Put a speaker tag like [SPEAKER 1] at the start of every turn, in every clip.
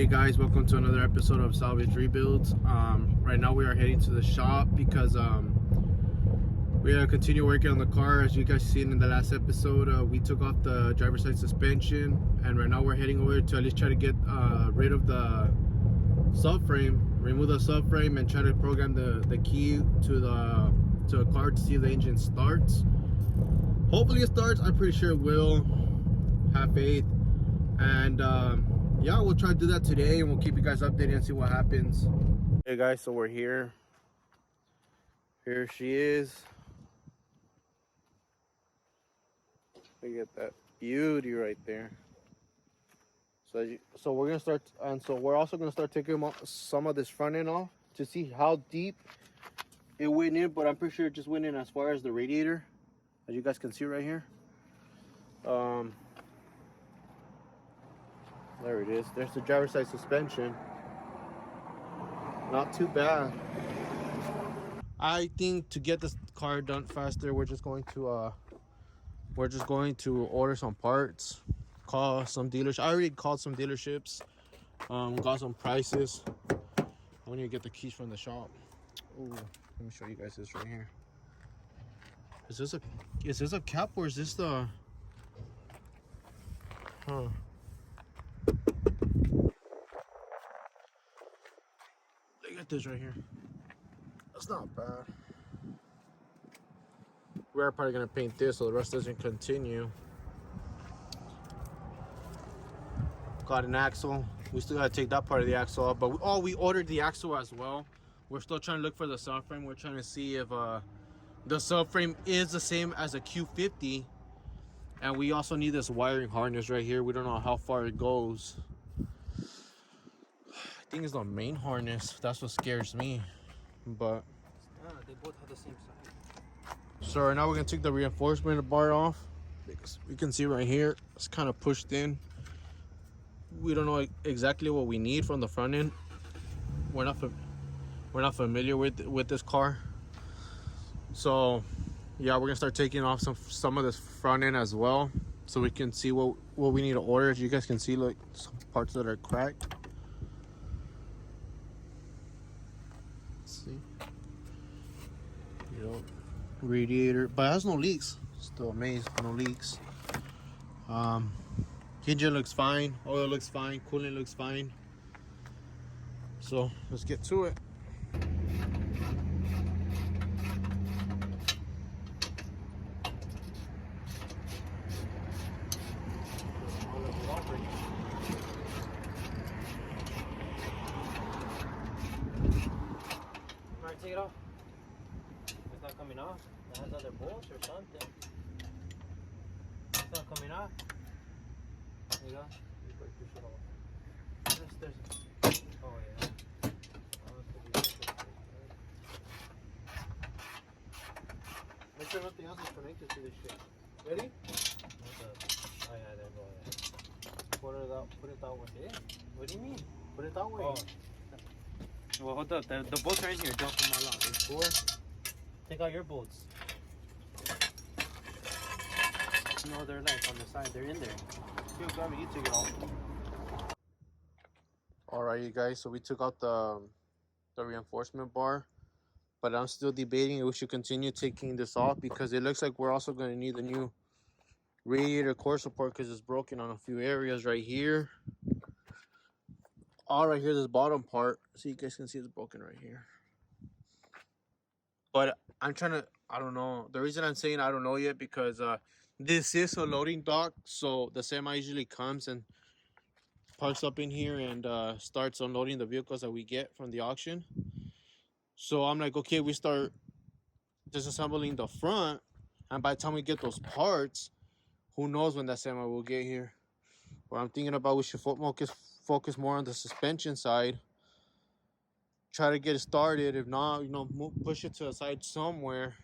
[SPEAKER 1] Hey guys, welcome to another episode of Salvage Rebuilds. Right now we are heading to the shop because we gotta continue working on the car. As you guys seen in the last episode, we took off the driver's side suspension, and right now we're heading over to at least try to get rid of the subframe, remove the subframe, and try to program the key to the car to see if the engine starts. Hopefully it starts. I'm pretty sure it will. Have faith. And yeah, we'll try to do that today, and we'll keep you guys updated and see what happens. Hey guys, so we're here. Here she is. Look at that beauty right there. So we're gonna start, and so we're also gonna start taking some of this front end off to see how deep it went in. But I'm pretty sure it just went in as far as the radiator, as you guys can see right here. There it is. There's the driver's side suspension. Not too bad. I think to get this car done faster, we're just going to order some parts, call some dealers. I already called some dealerships, got some prices. I need to get the keys from the shop. Ooh, let me show you guys this right here. Is this a cap, or is this the Look at this right here. That's not bad. We're probably gonna paint this so the rust doesn't continue. Got an axle. We still gotta take that part of the axle off, but we ordered the axle as well. We're still trying to look for the subframe. We're trying to see if the subframe is the same as a Q50, and we also need this wiring harness right here. We don't know how far it goes. I think it's the main harness. That's what scares me. But
[SPEAKER 2] they both have the same size.
[SPEAKER 1] So right now we're gonna take the reinforcement bar off, because we can see right here it's kind of pushed in. We don't know exactly what we need from the front end. We're not familiar with this car. So yeah, we're gonna start taking off some of this front end as well, so we can see what we need to order. As you guys can see, like some parts that are cracked. See, radiator, but it has no leaks. Still amazed, no leaks. Engine looks fine, oil looks fine, coolant looks fine. So let's get to it.
[SPEAKER 2] Alright, take it off. It's not coming off. It has other bolts or something. It's not coming off. There you go. You put your shit off. There's oh yeah.
[SPEAKER 1] Make sure nothing else is connected to this shit. Ready?
[SPEAKER 2] Oh yeah, there you go.
[SPEAKER 1] Put it that way.
[SPEAKER 2] What do you mean?
[SPEAKER 1] Put it that way.
[SPEAKER 2] Oh. Well, hold up. The bolts are in here. Don't come all out. There's 4. Take out your bolts. No, they're like on the side. They're in there.
[SPEAKER 1] You grab it, you take it off. Alright, you guys, so we took out the reinforcement bar, but I'm still debating if we should continue taking this off, because it looks like we're also going to need the new radiator core support, because it's broken on a few areas right here. All right here, this bottom part, so you guys can see it's broken right here. But I'm trying to, I don't know. The reason I'm saying I don't know yet, because this is a loading dock, so the semi usually comes and parks up in here and starts unloading the vehicles that we get from the auction. So I'm like, okay, we start disassembling the front, and by the time we get those parts, who knows when that semi will get here. But I'm thinking about we should focus more on the suspension side, try to get it started. If not, push it to the side somewhere.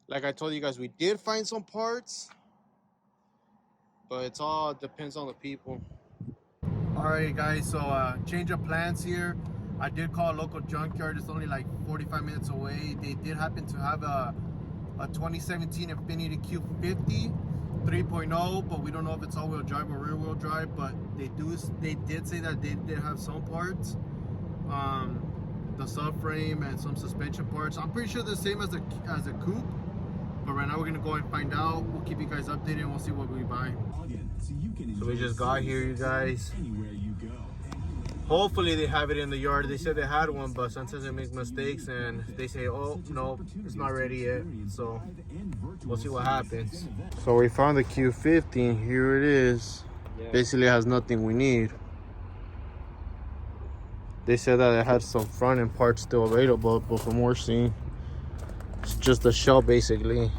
[SPEAKER 1] Like I told you guys, we did find some parts, but it's all depends on the people. All right guys, so change of plans here. I did call a local junkyard. It's only like 45 minutes away. They did happen to have a 2017 Infiniti Q60. 3.0, but we don't know if it's all-wheel drive or rear-wheel drive. But they did say that they did have some parts, the subframe and some suspension parts. I'm pretty sure they're the same as a coupe. But right now we're gonna go and find out. We'll keep you guys updated and we'll see what we buy. So we just got here, you guys. Hopefully they have it in the yard. They said they had one, but sometimes they make mistakes and they say, oh, no, it's not ready yet. So we'll see what happens. So we found the Q50. Here it is. Basically has nothing we need. They said that it had some front end parts still available, but from what we're seeing, it's just a shell basically.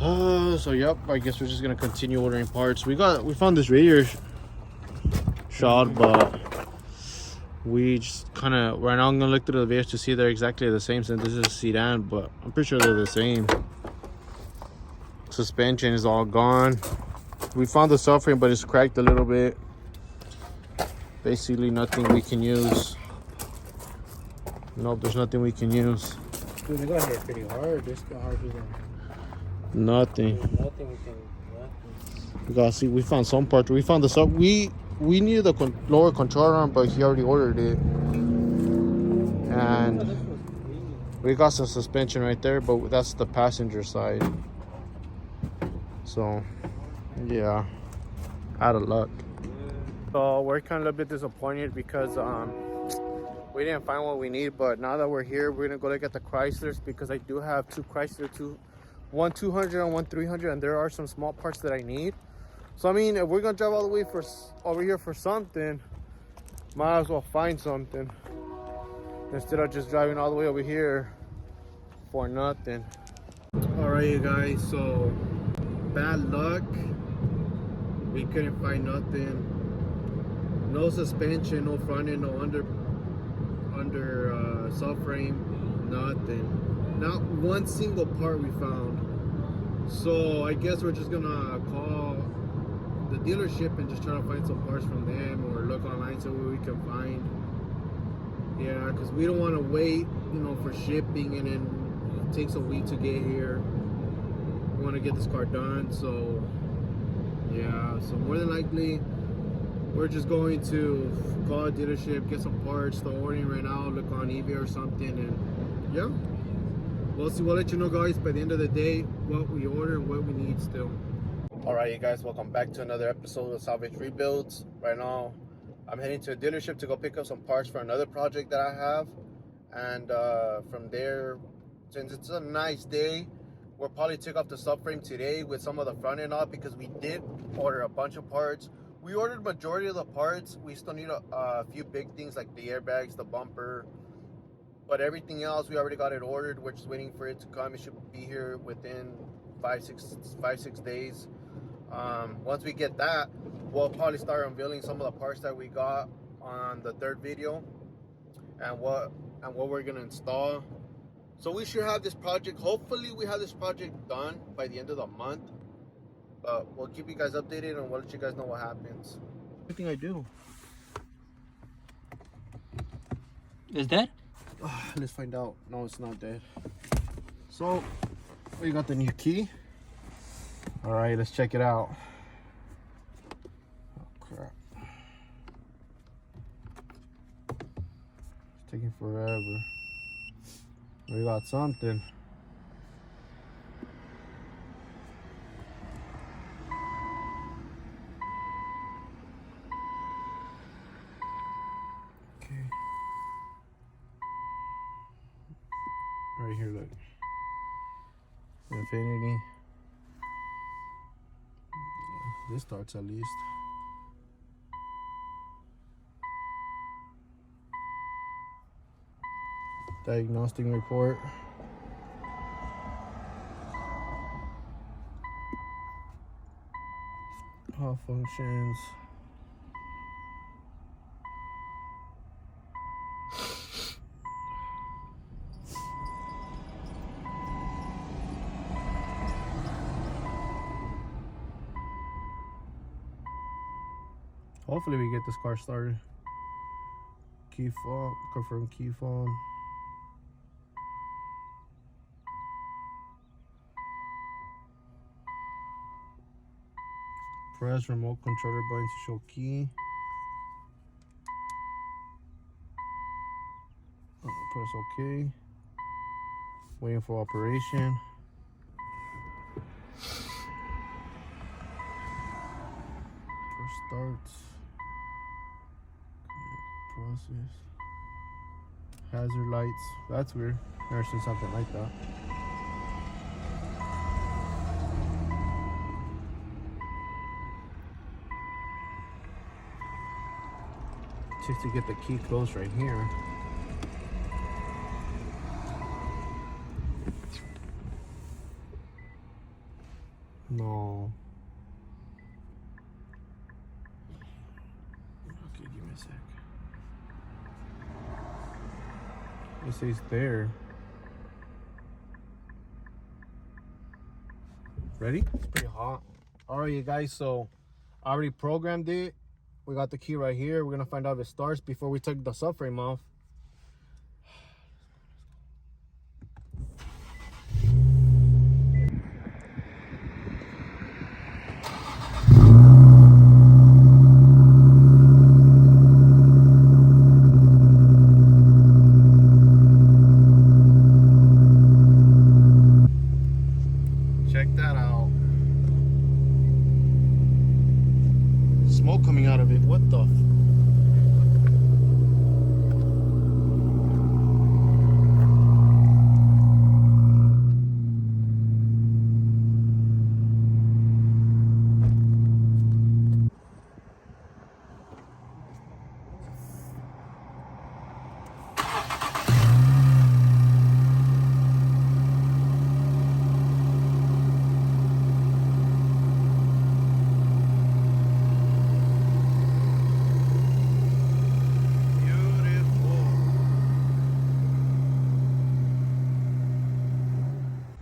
[SPEAKER 1] So yep, I guess we're just gonna continue ordering parts. We found this radiator shot, but we just kind of right now I'm gonna look through the videos to see if they're exactly the same, since this is a sedan, but I'm pretty sure they're the same. Suspension is all gone. We found the subframe, but it's cracked a little bit. Basically nothing we can use. Nope, there's nothing we can use.
[SPEAKER 2] Dude, they got hit pretty hard. This got hard to
[SPEAKER 1] Nothing.
[SPEAKER 2] nothing we can.
[SPEAKER 1] We gotta see. We found some parts. We found the sub. We needed the lower control arm, but he already ordered it. And we got some suspension right there, but that's the passenger side. So yeah, out of luck. So we're kind of a bit disappointed because we didn't find what we need. But now that we're here, we're gonna go look at the Chryslers, because I do have two Chrysler, one 200 and one 300, and there are some small parts that I need. So I mean, if we're gonna drive all the way over here for something, might as well find something instead of just driving all the way over here for nothing. All right, you guys, so bad luck. We couldn't find nothing. No suspension, no front end, no under subframe, nothing. Not one single part we found. So I guess we're just gonna call the dealership and just try to find some parts from them, or look online so we can find. Yeah, because we don't want to wait, for shipping, and then it takes a week to get here. We want to get this car done. So yeah, so more than likely we're just going to call a dealership, get some parts, start ordering right now, look on eBay or something, and yeah, we'll see. We'll let you know, guys, by the end of the day what we order and what we need still. All right, you guys, welcome back to another episode of Salvage Rebuilds. Right now I'm heading to a dealership to go pick up some parts for another project that I have, and from there, since it's a nice day, we'll probably take off the subframe today with some of the front end off, because we did order a bunch of parts. We ordered majority of the parts. We still need a few big things like the airbags, the bumper, but everything else we already got it ordered. We're just waiting for it to come. It should be here within 5-6 days. Once we get that, we'll probably start unveiling some of the parts that we got on the third video, and what we're gonna install. So we should have this project, hopefully we have this project done by the end of the month. But we'll keep you guys updated and we'll let you guys know what happens. Everything I do.
[SPEAKER 2] Is that?
[SPEAKER 1] Let's find out. No, it's not dead. So we got the new key. All right, let's check it out. Oh crap! It's taking forever. We got something. Okay. Right here, look. Infiniti. This starts at least. Diagnostic report. All functions. Hopefully we get this car started. Key fob, confirm key fob. Press remote controller button to show key. Press OK. Waiting for operation. Press starts. Process. Hazard lights. That's weird. Never seen something like that. Just to get the key closed right here. No. Okay, give me a sec. It says there. Ready? It's pretty hot. Alright, you guys, so I already programmed it. We got the key right here. We're gonna find out if it starts before we take the subframe off. Check that out. Smoke coming out of it. What the?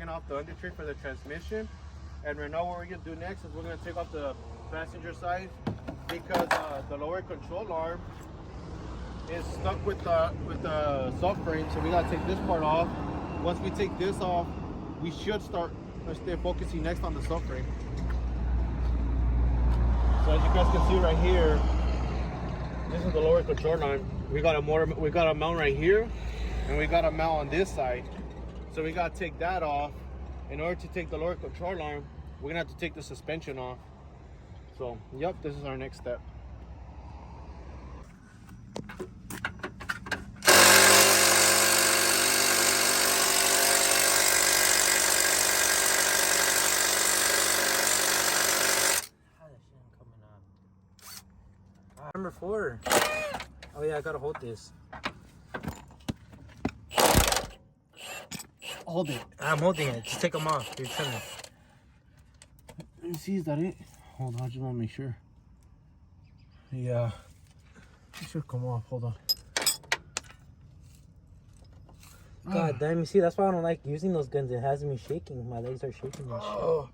[SPEAKER 1] Off the undertray for the transmission, and right now what we're gonna do next is we're gonna take off the passenger side because the lower control arm is stuck with the subframe, so we gotta take this part off. Once we take this off, we should start focusing next on the subframe. So as you guys can see right here, this is the lower control arm. We got a mount right here, and we got a mount on this side. So we gotta take that off. In order to take the lower control arm, we're gonna have to take the suspension off. So, yep, this is our next step.
[SPEAKER 2] How that shit ain't coming up? Number 4. Oh yeah, I gotta hold this.
[SPEAKER 1] Hold it.
[SPEAKER 2] I'm holding it. Just take them off. You're trimming.
[SPEAKER 1] Let me see, is that it? Hold on, I just want to make sure. Yeah. It should come off. Hold on.
[SPEAKER 2] God damn, you see, that's why I don't like using those guns. It has me shaking. My legs are shaking and shit.
[SPEAKER 1] Oh.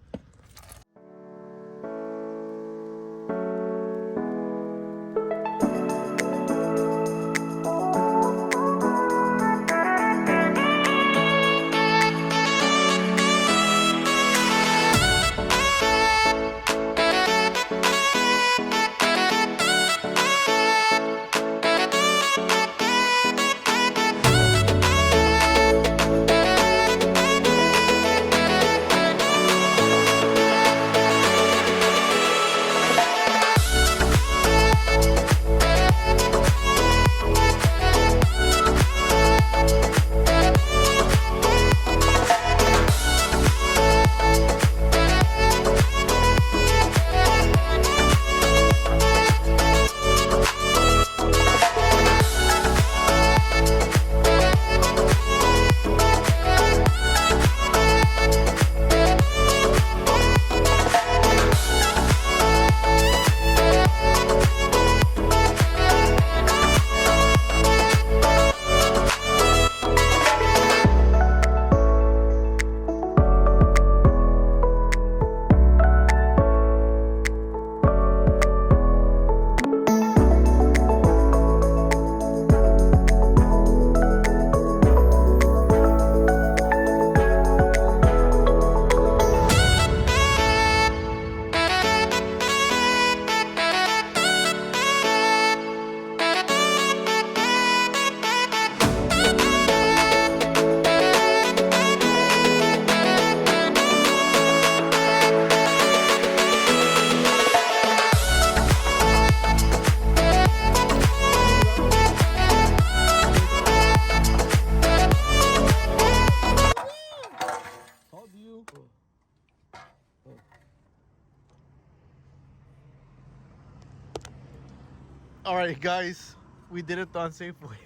[SPEAKER 1] All right, guys, we did it the unsafe way.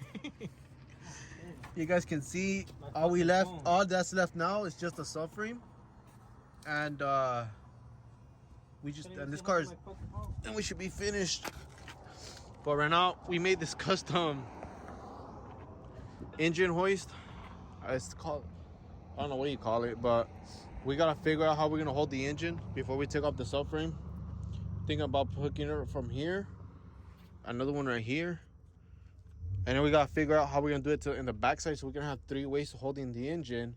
[SPEAKER 1] You guys can see all that's left now is just a subframe, and this car is, and we should be finished. But right now we made this custom engine hoist. It's called, I don't know what you call it, but we gotta figure out how we're gonna hold the engine before we take off the subframe. Thinking about hooking it from here, another one right here, and then we gotta figure out how we're gonna do it in the backside, so we're gonna have 3 ways of holding the engine.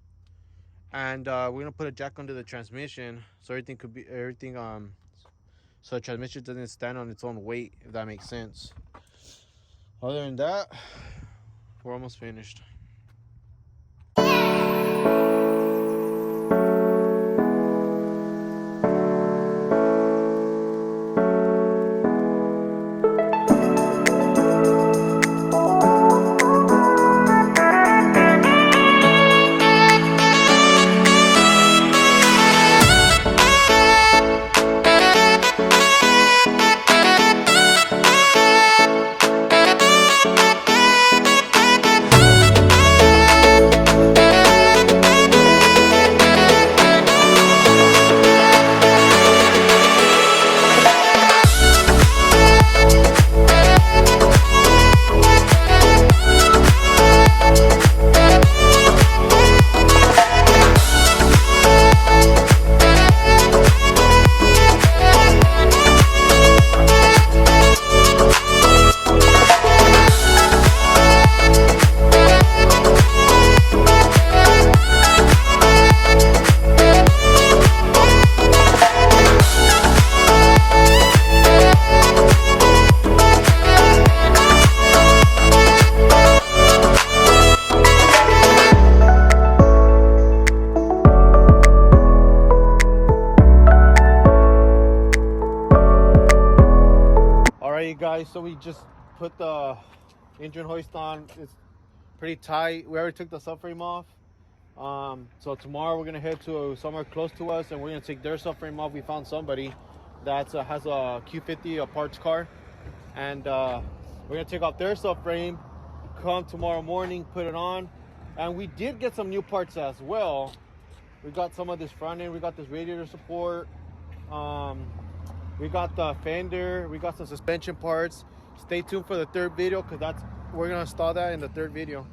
[SPEAKER 1] And we're gonna put a jack under the transmission, so so the transmission doesn't stand on its own weight, if that makes sense. Other than that, we're almost finished. Guys, so we just put the engine hoist on. It's pretty tight. We already took the subframe off. So tomorrow we're gonna head to somewhere close to us, and we're gonna take their subframe off. We found somebody that has a Q50, a parts car, and we're gonna take off their subframe, come tomorrow morning, put it on. And we did get some new parts as well. We got some of this front end, we got this radiator support, we got the fender, we got some suspension parts. Stay tuned for the 3rd video, because we're gonna install that in the 3rd video.